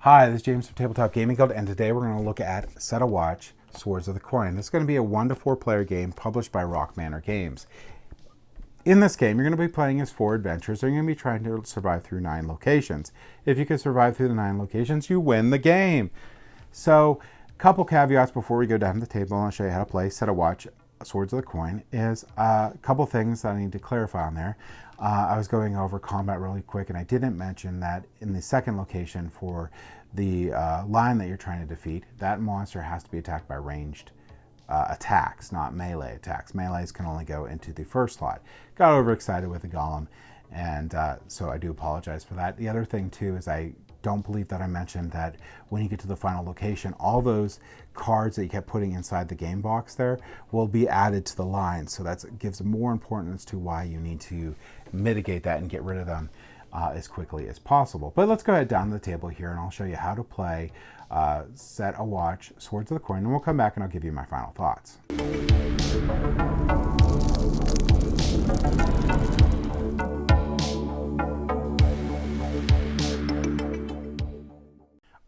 Hi, this is James from Tabletop Gaming Guild, and today we're going to look at Set a Watch, Swords of the Coin. This is going to be a 1 to 4 player game published by Rock Manor Games. In this game, you're going to be playing as 4 adventurers, and you're going to be trying to survive through 9 locations. If you can survive through the 9 locations, you win the game. So, a couple caveats before we go down to the table, and I'll show you how to play Set a Watch, Swords of the Coin, is a couple things that I need to clarify on there. I was going over combat really quick, and I didn't mention that in the second location for the line that you're trying to defeat, that monster has to be attacked by ranged attacks, not melee attacks. Melees can only go into the first slot. Got overexcited with the golem, and so I do apologize for that. The other thing too is I don't believe that I mentioned that when you get to the final location, all those cards that you kept putting inside the game box there will be added to the line. So that gives more importance to why you need to mitigate that and get rid of them as quickly as possible. But let's go ahead down to the table here, and I'll show you how to play Set a Watch, Swords of the Coin, and we'll come back and I'll give you my final thoughts.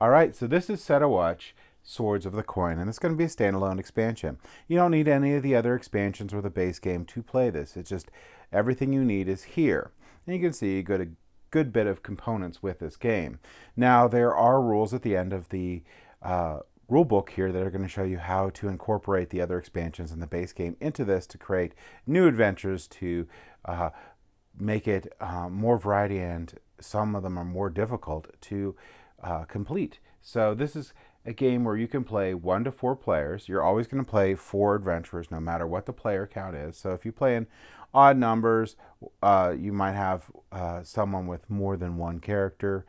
All right, so this is Set a Watch, Swords of the Coin, and it's going to be a standalone expansion. You don't need any of the other expansions or the base game to play this. It's just everything you need is here. And you can see you got a good bit of components with this game. Now, there are rules at the end of the rule book here that are going to show you how to incorporate the other expansions in the base game into this to create new adventures, to make it more variety, and some of them are more difficult to complete. So this is a game where you can play 1 to 4 players. You're always going to play 4 adventurers no matter what the player count is. So if you play in odd numbers, you might have someone with more than 1 character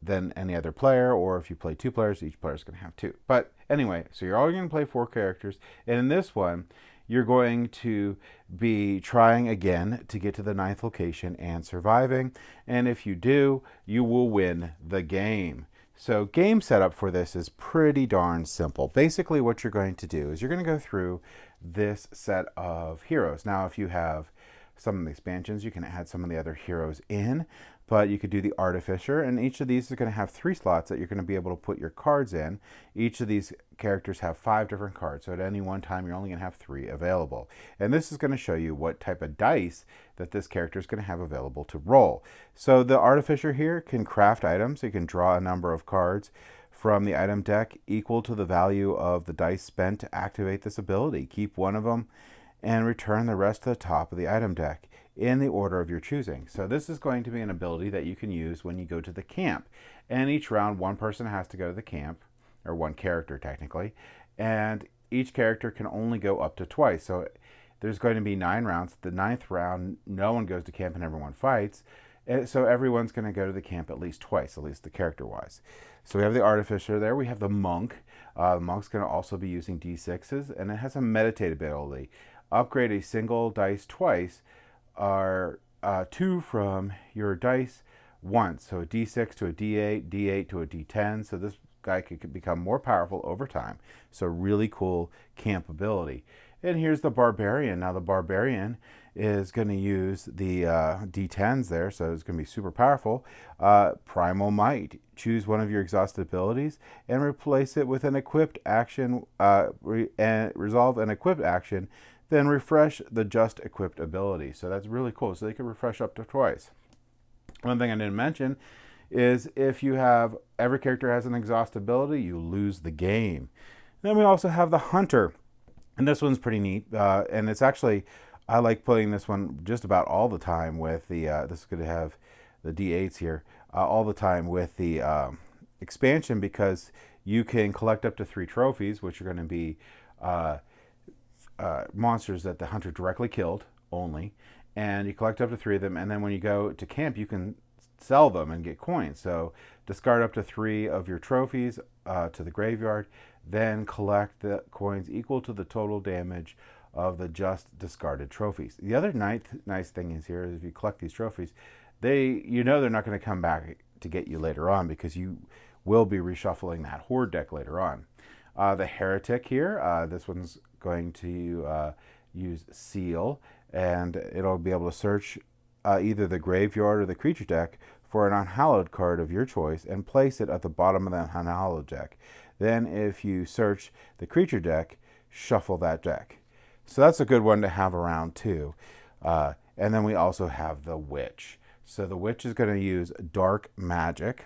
than any other player, or if you play 2 players, each player is going to have 2. But anyway, so you're always going to play 4 characters, and in this one you're going to be trying again to get to the 9th location and surviving, and if you do, you will win the game. So game setup for this is pretty darn simple. Basically what you're going to do is you're going to go through this set of heroes. Now if you have some of the expansions, you can add some of the other heroes in, but you could do the Artificer, and each of these is going to have 3 slots that you're going to be able to put your cards in. Each of these characters have 5 different cards, so at any one time you're only going to have 3 available. And this is going to show you what type of dice that this character is going to have available to roll. So the Artificer here can craft items. So you can draw a number of cards from the item deck equal to the value of the dice spent to activate this ability. Keep one of them and return the rest to the top of the item deck in the order of your choosing. So this is going to be an ability that you can use when you go to the camp. And each round, one person has to go to the camp, or one character technically, and each character can only go up to twice. So there's going to be 9 rounds. The 9th round, no one goes to camp and everyone fights. And so everyone's going to go to the camp at least twice, at least the character-wise. So we have the Artificer there. We have the Monk. The Monk's going to also be using D6s, and it has a meditate ability. Upgrade a single dice twice, are 2 from your dice once. So a D6 to a D8, D8 to a D10. So this guy could become more powerful over time. So really cool camp ability. And here's the Barbarian. Now the Barbarian is going to use the D10s there, so it's going to be super powerful. Primal Might. Choose one of your exhausted abilities and replace it with an equipped action, and resolve an equipped action, then refresh the just equipped ability. So that's really cool. So they can refresh up to twice. One thing I didn't mention is if you have, every character has an exhaust ability, you lose the game. Then we also have the Hunter. And this one's pretty neat. And it's actually, I like playing this one just about all the time with the, this is going to have the D8s here, all the time with the expansion, because you can collect up to 3 trophies, which are going to be monsters that the hunter directly killed only, and you collect up to 3 of them, and then when you go to camp you can sell them and get coins. So discard up to 3 of your trophies to the graveyard, then collect the coins equal to the total damage of the just discarded trophies. The other nice thing is here is if you collect these trophies, you know they're not going to come back to get you later on, because you will be reshuffling that horde deck later on. The Heretic here, this one's going to use Seal, and it'll be able to search either the graveyard or the creature deck for an unhallowed card of your choice and place it at the bottom of the unhallowed deck. Then if you search the creature deck, shuffle that deck. So that's a good one to have around too. And then we also have the Witch. So the Witch is going to use Dark Magic.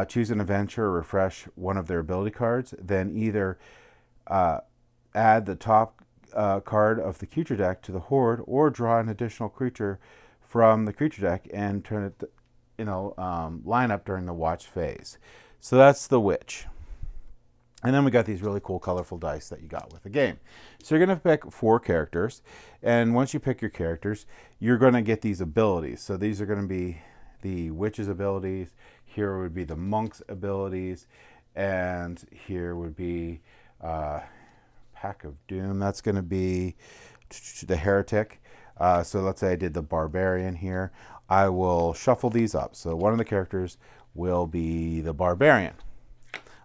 Choose an adventure or refresh one of their ability cards. Then either add the top card of the creature deck to the horde, or draw an additional creature from the creature deck and turn it, line up during the watch phase. So that's the Witch. And then we got these really cool colorful dice that you got with the game. So you're going to pick 4 characters. And once you pick your characters, you're going to get these abilities. So these are going to be the Witch's abilities. Here would be the Monk's abilities. And here would be Pack of Doom. That's going to be the Heretic. So let's say I did the Barbarian here. I will shuffle these up. So one of the characters will be the Barbarian.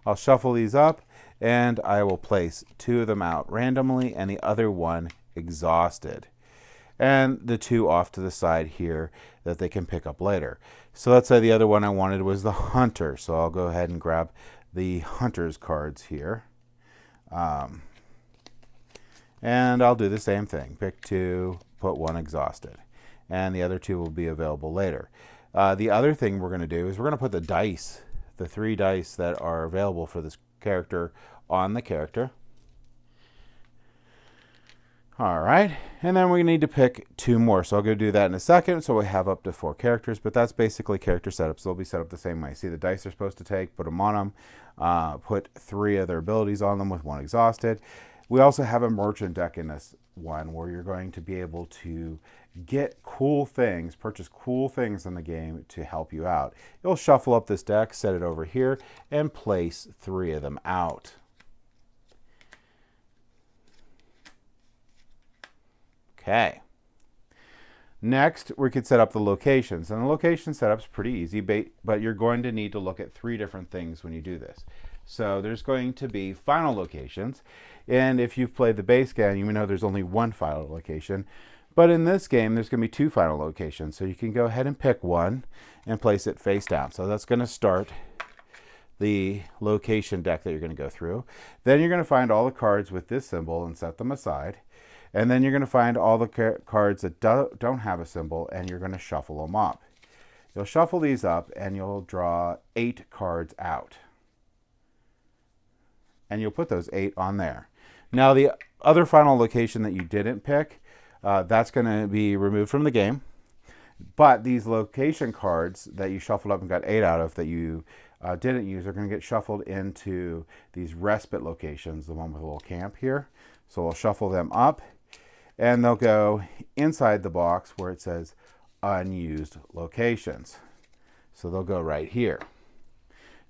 I'll shuffle these up, and I will place 2 of them out randomly and the other one exhausted. And the 2 off to the side here that they can pick up later. So let's say the other one I wanted was the Hunter. So I'll go ahead and grab the Hunter's cards here. And I'll do the same thing. Pick 2, put 1 exhausted. And the other 2 will be available later. The other thing we're going to do is we're going to put the dice, the 3 dice that are available for this character, on the character. All right, and then we need to pick 2 more. So I'll go do that in a second. So we have up to 4 characters, but that's basically character setups. They'll be set up the same way. See the dice they're supposed to take, put them on them, put 3 of their abilities on them with 1 exhausted. We also have a merchant deck in this one where you're going to be able to get cool things, purchase cool things in the game to help you out. You'll shuffle up this deck, set it over here, and place 3 of them out. Okay. Next, we could set up the locations. And the location setup's pretty easy, but you're going to need to look at 3 different things when you do this. So there's going to be final locations. And if you've played the base game, you know there's only 1 final location. But in this game, there's going to be 2 final locations. So you can go ahead and pick one and place it face down. So that's going to start the location deck that you're going to go through. Then you're going to find all the cards with this symbol and set them aside. And then you're going to find all the cards that don't have a symbol, and you're going to shuffle them up. You'll shuffle these up, and you'll draw 8 cards out. And you'll put those 8 on there. Now, the other final location that you didn't pick, that's going to be removed from the game. But these location cards that you shuffled up and got 8 out of that you didn't use are going to get shuffled into these respite locations, the one with a little camp here. So we'll shuffle them up, and they'll go inside the box where it says unused locations. So they'll go right here.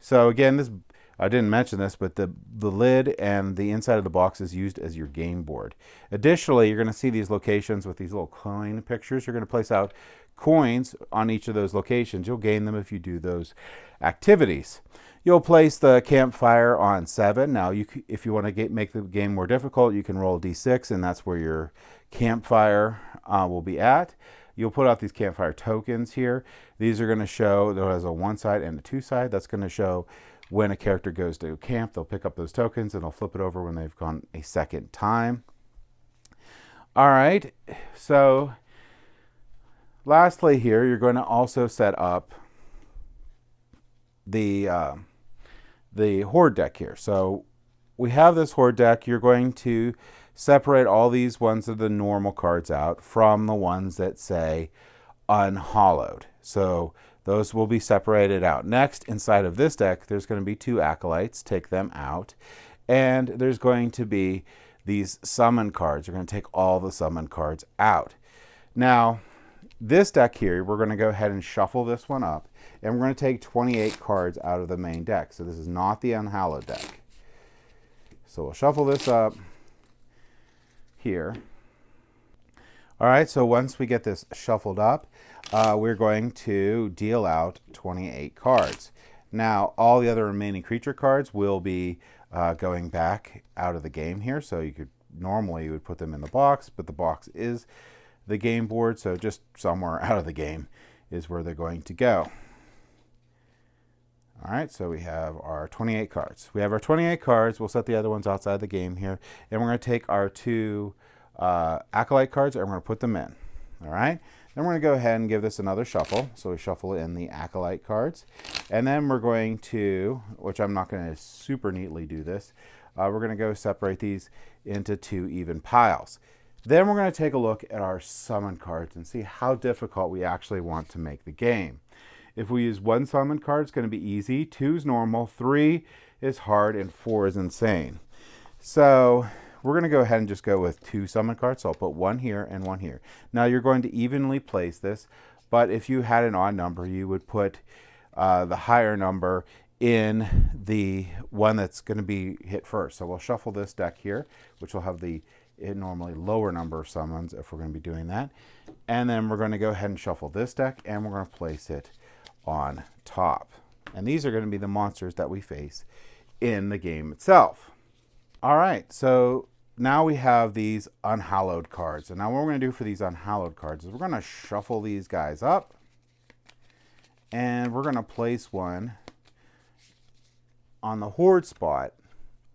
So again, I didn't mention this, but the lid and the inside of the box is used as your game board. Additionally, you're going to see these locations with these little coin pictures. You're going to place out coins on each of those locations. You'll gain them if you do those activities. You'll place the campfire on 7. Now, if you want to make the game more difficult, you can roll a d6, and that's where your campfire will be at. You'll put out these campfire tokens here. These are going to show, there has a 1 side and a 2 side. That's going to show when a character goes to camp, they'll pick up those tokens and they'll flip it over when they've gone a second time. All right, so lastly here, you're going to also set up the horde deck here. So we have this horde deck. You're going to separate all these ones of the normal cards out from the ones that say unhallowed. So those will be separated out. Next, inside of this deck, there's going to be 2 acolytes. Take them out. And there's going to be these summon cards. You're going to take all the summon cards out. Now, this deck here, we're going to go ahead and shuffle this one up. And we're going to take 28 cards out of the main deck. So this is not the unhallowed deck. So we'll shuffle this up here. All right, so once we get this shuffled up, we're going to deal out 28 cards. Now, all the other remaining creature cards will be going back out of the game here. So you would put them in the box, but the box is the game board. So just somewhere out of the game is where they're going to go. All right, so we have our 28 cards. We have our 28 cards. We'll set the other ones outside the game here. And we're going to take our two Acolyte cards and we're going to put them in. All right, then we're going to go ahead and give this another shuffle. So we shuffle in the Acolyte cards. And then we're going to, which I'm not going to super neatly do this, we're going to go separate these into two even piles. Then we're going to take a look at our summon cards and see how difficult we actually want to make the game. If we use one summon card, it's going to be easy. 2 is normal, 3 is hard, and 4 is insane. So we're going to go ahead and just go with 2 summon cards. So I'll put 1 here and 1 here. Now you're going to evenly place this, but if you had an odd number, you would put the higher number in the one that's going to be hit first. So we'll shuffle this deck here, which will have the normally lower number of summons if we're going to be doing that. And then we're going to go ahead and shuffle this deck, and we're going to place it on top. And these are going to be the monsters that we face in the game itself. All right, so now we have these unhallowed cards. And now what we're going to do for these unhallowed cards is we're going to shuffle these guys up, and we're going to place one on the horde spot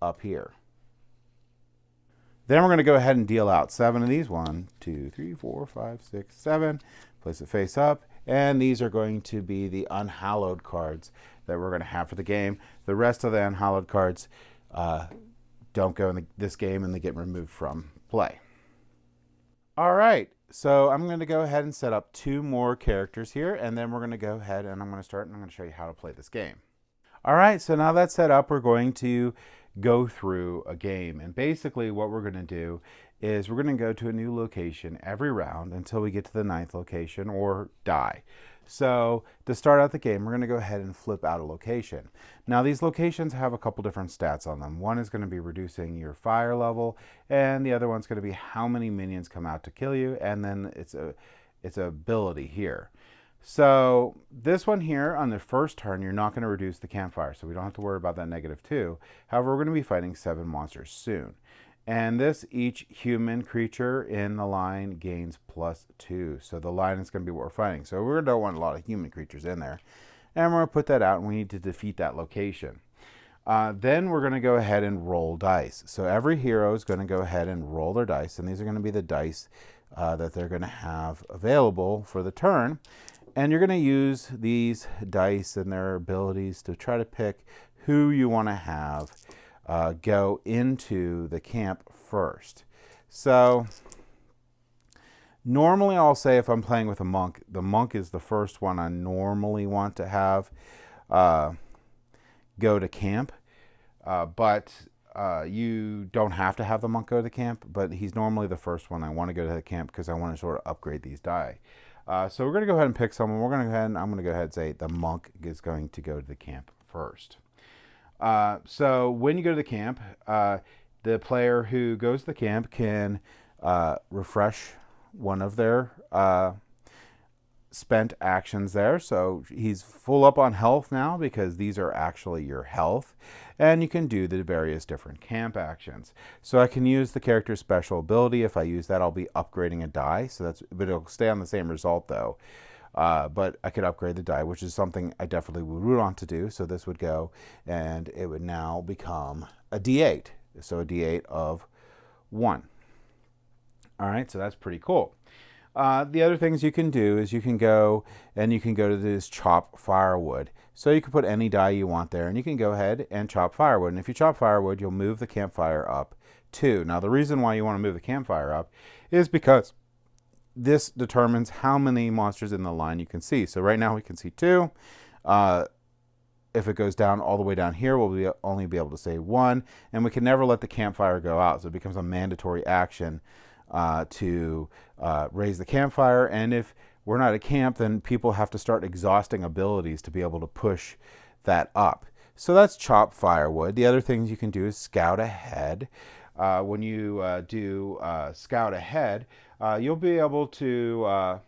up here. Then we're going to go ahead and deal out 7 of these. 1, 2, 3, 4, 5, 6, 7. Place it face up. And these are going to be the unhallowed cards that we're going to have for the game. The rest of the unhallowed cards don't go in this game, and they get removed from play. All right, so I'm going to go ahead and set up 2 more characters here, and then we're going to go ahead and I'm going to start, and I'm going to show you how to play this game. All right, so now that's set up, we're going to go through a game. And basically what we're going to do is we're going to go to a new location every round until we get to the 9th location or die. So to start out the game, we're going to go ahead and flip out a location. Now these locations have a couple different stats on them. One is going to be reducing your fire level, and the other one's going to be how many minions come out to kill you, and then it's a ability here. So this one here, on the first turn, you're not going to reduce the campfire, so we don't have to worry about that -2. However, we're going to be fighting 7 monsters soon. And this, each human creature in the line gains +2. So the line is going to be what we're fighting. So we don't want a lot of human creatures in there. And we're going to put that out, and we need to defeat that location. Then we're going to go ahead and roll dice. So every hero is going to go ahead and roll their dice, and these are going to be the dice that they're going to have available for the turn. And you're going to use these dice and their abilities to try to pick who you want to have go into the camp first. So normally I'll say if I'm playing with a monk, the monk is the first one I normally want to have go to camp. But you don't have to have the monk go to camp, but he's normally the first one I want to go to the camp because I want to sort of upgrade these die. So we're going to go ahead and pick someone. I'm going to go ahead and say the monk is going to go to the camp first. So when you go to the camp, the player who goes to the camp can refresh one of their spent actions there. So he's full up on health now because these are actually your health. And you can do the various different camp actions. So I can use the character's special ability. If I use that, I'll be upgrading a die. But it'll stay on the same result though. But I could upgrade the die, which is something I definitely would want to do. So this would go, and it would now become a D8. So a D8 of 1. All right, so that's pretty cool. The other things you can do is you can go to this chop firewood. So you can put any die you want there, and you can go ahead and chop firewood. And if you chop firewood, you'll move the campfire up 2. Now the reason why you want to move the campfire up is because this determines how many monsters in the line you can see. So right now we can see 2. If it goes down all the way down here, we'll only be able to say 1. And we can never let the campfire go out. So it becomes a mandatory action to raise the campfire. And if we're not at camp, then people have to start exhausting abilities to be able to push that up. So that's chop firewood. The other things you can do is scout ahead. When you do scout ahead, you'll be able to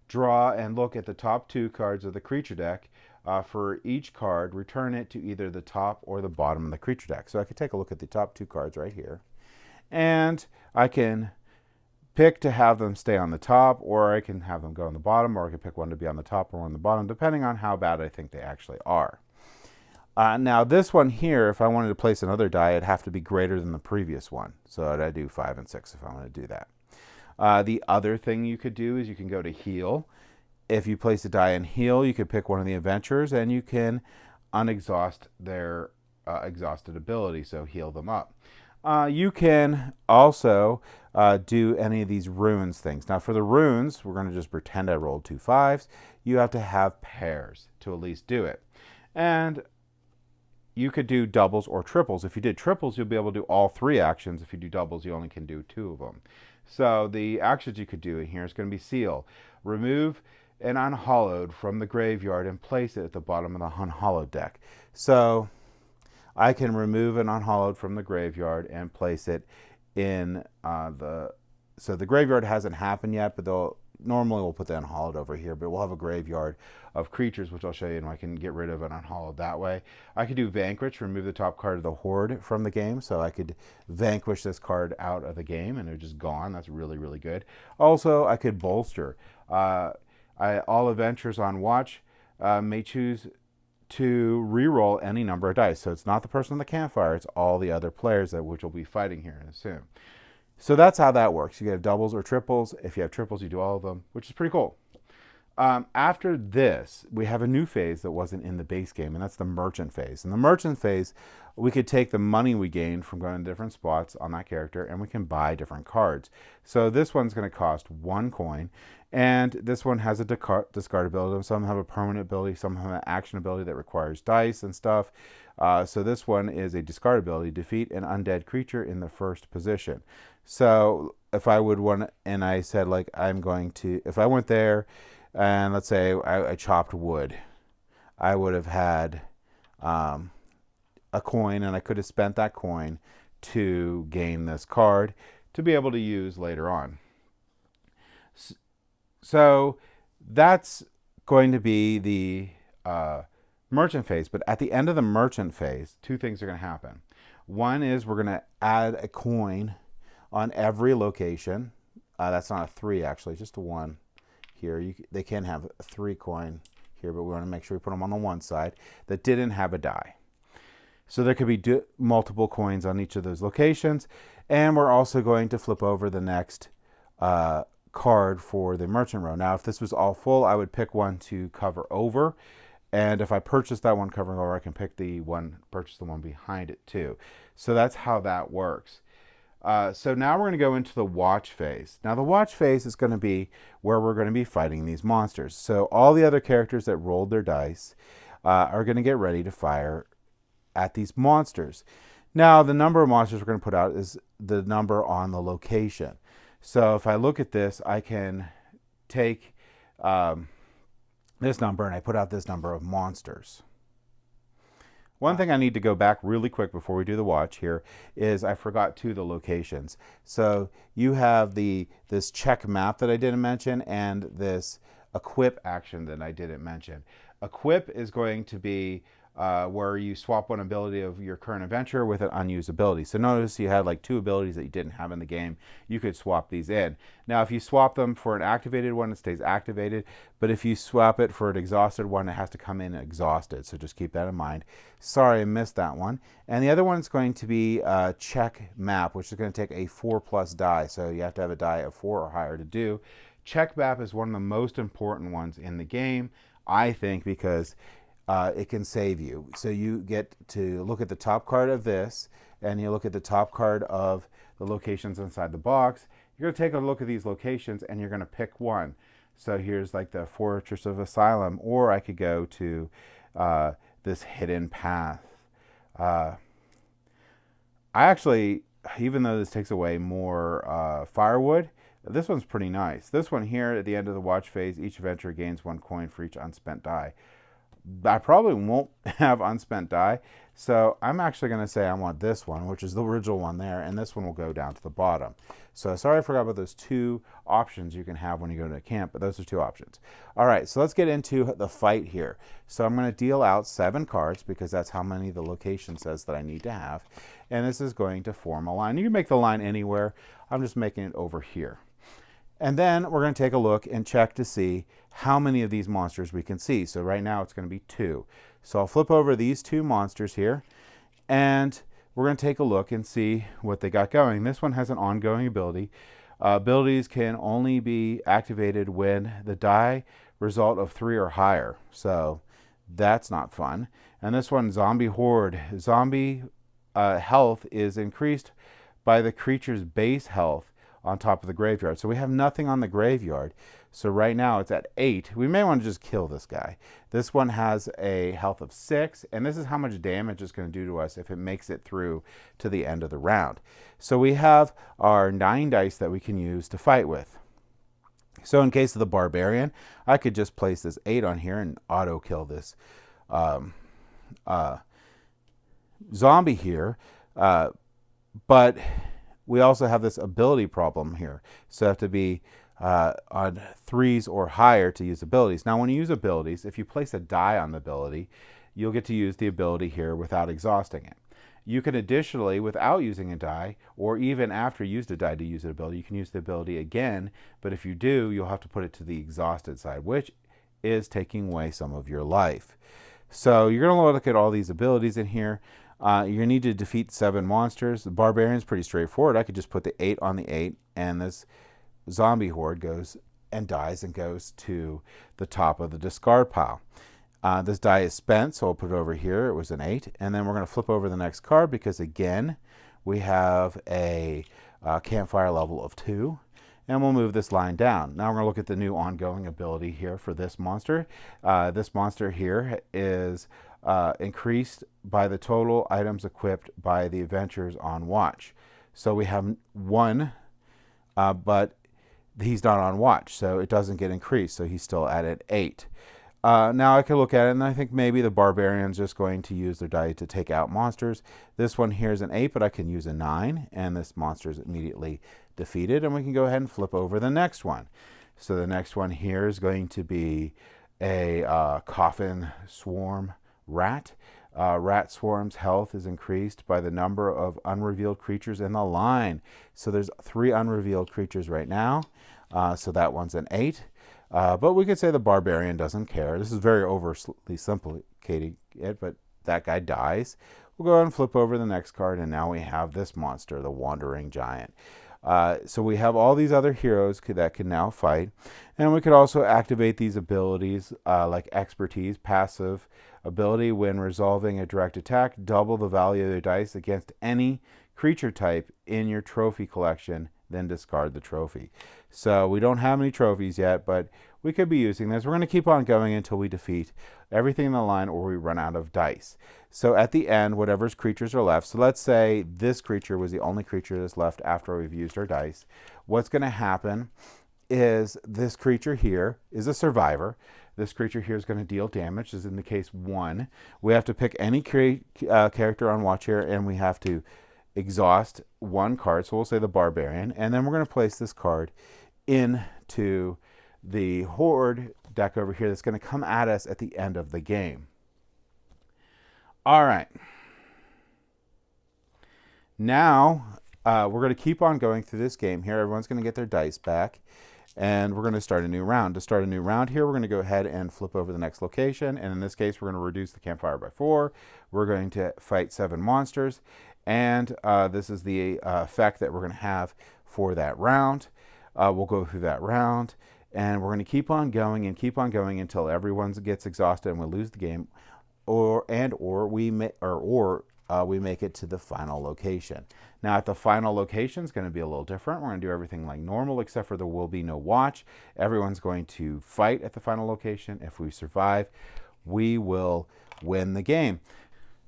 draw and look at the top 2 cards of the creature deck. For each card, return it to either the top or the bottom of the creature deck. So I could take a look at the top 2 cards right here. And I can pick to have them stay on the top, or I can have them go on the bottom, or I can pick one to be on the top or on the bottom, depending on how bad I think they actually are. Now this one here, if I wanted to place another die, it'd have to be greater than the previous one. So I'd do 5 and 6 if I want to do that. The other thing you could do is you can go to heal. If you place a die in heal, you could pick one of the adventurers and you can unexhaust their exhausted ability, so heal them up. You can also do any of these runes things. Now for the runes, we're going to just pretend I rolled 2 5s. You have to have pairs to at least do it. And you could do doubles or triples. If you did triples, you'll be able to do all 3 actions. If you do doubles, you only can do 2 of them. So the actions you could do in here is going to be seal. Remove an unhallowed from the graveyard and place it at the bottom of the unhallowed deck. So I can remove an unhallowed from the graveyard and place it in so the graveyard hasn't happened yet, but normally we'll put the unhallowed over here, but we'll have a graveyard of creatures, which I'll show you, and I can get rid of an unhallowed that way. I could do vanquish, remove the top card of the horde from the game, so I could vanquish this card out of the game and they're just gone. That's really, really good. Also, I could bolster. All adventurers on watch may choose to re-roll any number of dice. So it's not the person on the campfire, it's all the other players which will be fighting here soon. So that's how that works. You have doubles or triples. If you have triples, you do all of them, which is pretty cool. After this, we have a new phase that wasn't in the base game, and that's the merchant phase. In the merchant phase, we could take the money we gained from going to different spots on that character, and we can buy different cards. So this one's going to cost 1 coin, and this one has a discard ability. Some have a permanent ability, some have an action ability that requires dice and stuff. So this one is a discard ability, defeat an undead creature in the first position. So if I would want, and I said like I'm going to, if I went there and let's say I chopped wood, I would have had a coin, and I could have spent that coin to gain this card to be able to use later on. So that's going to be the merchant phase. But at the end of the merchant phase, 2 things are going to happen. One is we're going to add a coin on every location. That's not a 3 actually, just a 1 here. They can have a 3 coin here, but we want to make sure we put them on the one side that didn't have a die. So there could be multiple coins on each of those locations. And we're also going to flip over the next card for the merchant row. Now, if this was all full, I would pick one to cover over. And if I purchase that one covering over, I can purchase the one behind it too. So that's how that works. So now we're going to go into the watch phase. Now the watch phase is going to be where we're going to be fighting these monsters. So all the other characters that rolled their dice are going to get ready to fire at these monsters. Now the number of monsters we're going to put out is the number on the location. So if I look at this, I can take this number and I put out this number of monsters. One thing I need to go back really quick before we do the watch here is I forgot the locations. So you have this check map that I didn't mention and this equip action that I didn't mention. Equip is going to be where you swap one ability of your current adventure with an unused ability. So notice you had like 2 abilities that you didn't have in the game. You could swap these in. Now if you swap them for an activated one, it stays activated. But if you swap it for an exhausted one, it has to come in exhausted. So just keep that in mind. Sorry, I missed that one. And the other one is going to be check map, which is going to take a 4+ die. So you have to have a die of 4 or higher to do. Check map is one of the most important ones in the game, I think, because it can save you. So you get to look at the top card of this, and you look at the top card of the locations inside the box. You're going to take a look at these locations, and you're going to pick one. So here's like the Fortress of Asylum, or I could go to this hidden path. I actually, even though this takes away more firewood, this one's pretty nice. This one here at the end of the watch phase, each adventurer gains 1 coin for each unspent die. I probably won't have unspent die, so I'm actually going to say I want this one, which is the original one there, and this one will go down to the bottom. So sorry I forgot about those 2 options you can have when you go to a camp, but those are 2 options. All right, so let's get into the fight here. So I'm going to deal out 7 cards because that's how many the location says that I need to have, and this is going to form a line. You can make the line anywhere. I'm just making it over here. And then we're going to take a look and check to see how many of these monsters we can see. So right now it's going to be 2. So I'll flip over these two monsters here, and we're going to take a look and see what they got going. This one has an ongoing ability. Abilities can only be activated when the die result of 3 or higher. So that's not fun. And this one, Zombie Horde. Zombie health is increased by the creature's base health on top of the graveyard. So we have nothing on the graveyard. So right now it's at 8. We may want to just kill this guy. This one has a health of 6, and this is how much damage it's going to do to us if it makes it through to the end of the round. So we have our 9 dice that we can use to fight with. So in case of the Barbarian, I could just place this 8 on here and auto kill this zombie here. But we also have this ability problem here. So you have to be on 3s or higher to use abilities. Now when you use abilities, if you place a die on the ability, you'll get to use the ability here without exhausting it. You can additionally, without using a die, or even after you used a die to use an ability, you can use the ability again, but if you do, you'll have to put it to the exhausted side, which is taking away some of your life. So you're going to look at all these abilities in here. You need to defeat 7 monsters. The Barbarian is pretty straightforward. I could just put the 8 on the 8, and this Zombie Horde goes and dies and goes to the top of the discard pile. This die is spent, so I'll put it over here. It was an 8. And then we're going to flip over the next card because, again, we have a campfire level of 2. And we'll move this line down. Now we're going to look at the new ongoing ability here for this monster. This monster here is increased by the total items equipped by the adventurers on watch. So we have 1, but he's not on watch, so it doesn't get increased. So he's still at 8. Now I can look at it, and I think maybe the Barbarian's just going to use their die to take out monsters. This one here is an 8, but I can use a 9, and this monster is immediately defeated, and we can go ahead and flip over the next one. So the next one here is going to be a coffin swarm rat. Rat swarm's health is increased by the number of unrevealed creatures in the line. So there's 3 unrevealed creatures right now. So that one's an 8. But we could say the Barbarian doesn't care. This is very overly simplificating it, but that guy dies. We'll go ahead and flip over the next card, and now we have this monster, the Wandering Giant. So we have all these other heroes that can now fight, and we could also activate these abilities like Expertise, passive ability. When resolving a direct attack, double the value of the dice against any creature type in your trophy collection, then discard the trophy. So we don't have any trophies yet, but we could be using this. We're going to keep on going until we defeat everything in the line or we run out of dice. So at the end, whatever's creatures are left, so let's say this creature was the only creature that's left after we've used our dice. What's going to happen is this creature here is a survivor. This creature here is going to deal damage, as in the case 1. We have to pick any character on watch here, and we have to exhaust 1 card. So we'll say the Barbarian, and then we're going to place this card into the Horde deck over here that's going to come at us at the end of the game. All right. Now we're going to keep on going through this game here. Everyone's going to get their dice back, and we're going to start a new round. To start a new round here, we're going to go ahead and flip over the next location, and in this case, we're going to reduce the campfire by 4. We're going to fight 7 monsters, and this is the effect that we're going to have for that round. We'll go through that round, and we're going to keep on going until everyone gets exhausted and we lose the game, or we make it to the final location. Now at the final location is going to be a little different. We're going to do everything like normal, except for there will be no watch. Everyone's going to fight at the final location. If we survive, we will win the game.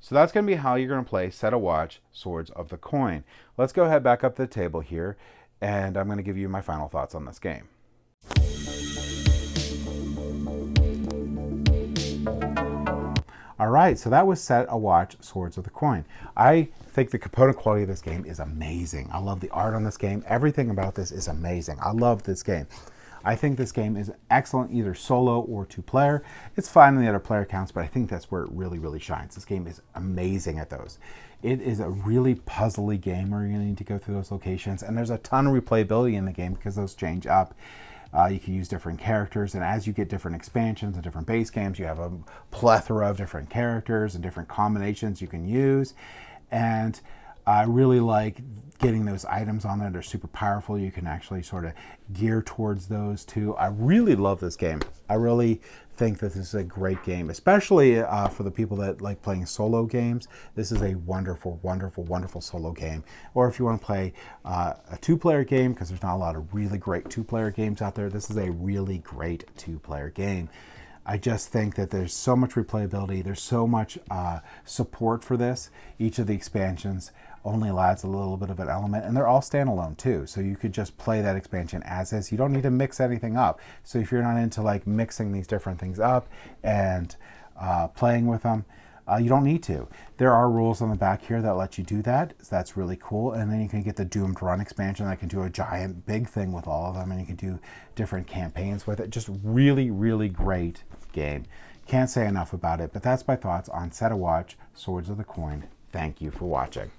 So that's going to be how you're going to play Set a Watch, Swords of the Coin. Let's go ahead back up the table here, and I'm going to give you my final thoughts on this game. All right, so that was Set a Watch, Swords of the Coin. I think the component quality of this game is amazing. I love the art on this game. Everything about this is amazing. I love this game. I think this game is excellent, either solo or 2-player. It's fine in the other player counts, but I think that's where it really, really shines. This game is amazing at those. It is a really puzzly game where you're going to need to go through those locations, and there's a ton of replayability in the game because those change up. You can use different characters, and as you get different expansions and different base games, you have a plethora of different characters and different combinations you can use. And I really like getting those items on there. They're super powerful. You can actually sort of gear towards those too. I really love this game. I really think that this is a great game, especially for the people that like playing solo games. This is a wonderful, wonderful, wonderful solo game. Or if you want to play a two-player game, because there's not a lot of really great two-player games out there, this is a really great two-player game. I just think that there's so much replayability. There's so much support for this. Each of the expansions only adds a little bit of an element, and they're all standalone too. So you could just play that expansion as is. You don't need to mix anything up. So if you're not into like mixing these different things up and playing with them, you don't need to. There are rules on the back here that let you do that. So that's really cool. And then you can get the Doomed Run expansion that can do a giant big thing with all of them, and you can do different campaigns with it. Just really, really great game. Can't say enough about it, but that's my thoughts on Set a Watch, Swords of the Coin. Thank you for watching.